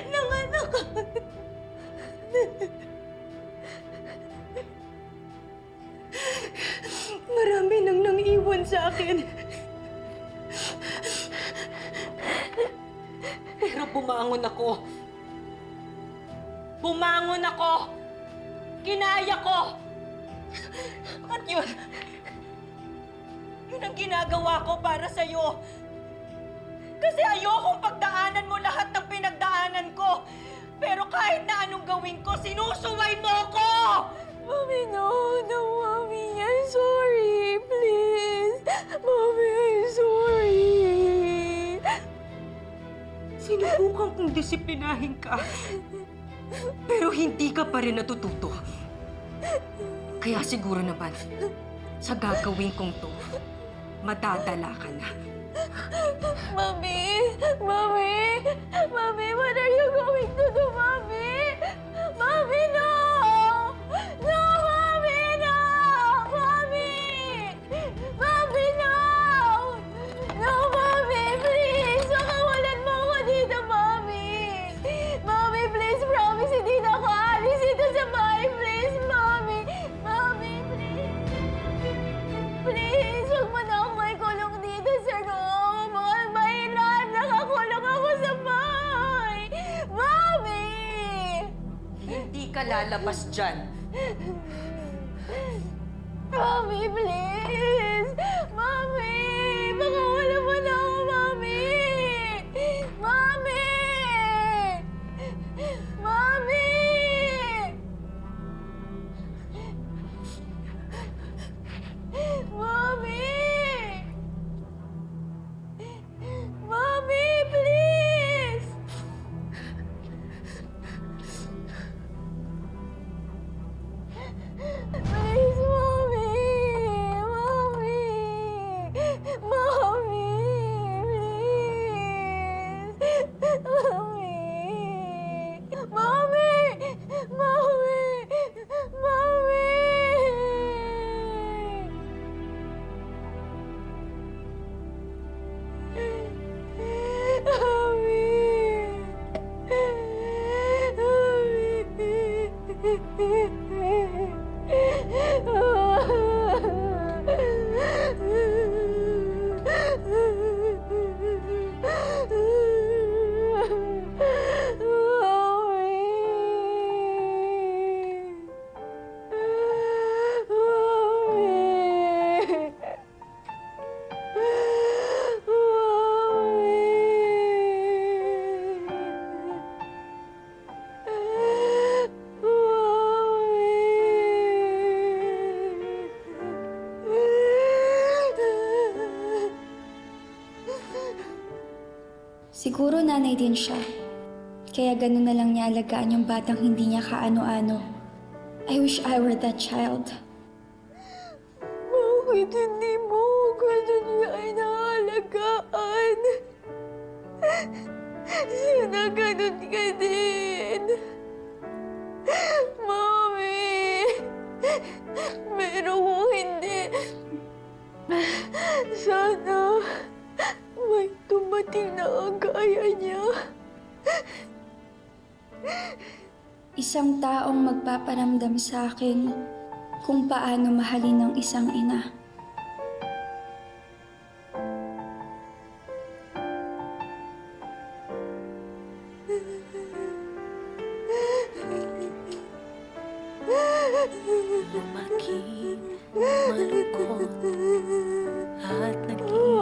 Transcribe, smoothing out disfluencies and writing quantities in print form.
ng anak ko. Marami nang nang-iwan sa akin. Pero bumangon ako. Bumangon ako! Kinaya ko! At yun ang ginagawa ko para sa'yo. Kasi ayokong pagdaanan mo lahat ng pinagdaanan ko. Pero kahit na anong gawin ko, sinusuway mo ko! Mommy, no, Mommy. I'm sorry. Please. Mommy, I'm sorry. Sinubukan kong disiplinahin ka. Pero hindi ka pa rin natututo. Kaya siguro naman, sa gagawin kong to, madadala ka na. Mommy! Mommy! Mommy, what are you going to do, Mommy? Mommy, no! No, Mommy, no! Mommy! Mommy, no! No, Mommy, please! Makawalan mo ako dito, Mommy! Mommy, please, promise, hindi na ako alis dito sa bahay, please, Mommy! Mommy, please! Please, huwag mo na ako ikulong dito sa loob. Mahirap, nakakulong ako sa bahay! Mommy! Hindi ka lalabas dyan. Mommy, please! Mommy! Makawalan mo na ako, Mommy! Mommy! Mommy! Mommy! Mommy, please! Please, Mommy! Mommy! Mommy! Please! Mommy! Mommy! Mommy! Mommy! Siguro nanay din siya. Kaya ganun na lang niya alagaan yung batang hindi niya kaano-ano. I wish I were that child. Bakit hindi mo ganun niya inaalagaan? Sana ganun ka din. Mommy! Pero kung hindi, sana may tumating na ang gaya niya. Isang taong magpaparamdam sa akin kung paano mahalin ng isang ina. Lumaki, malungkot at naging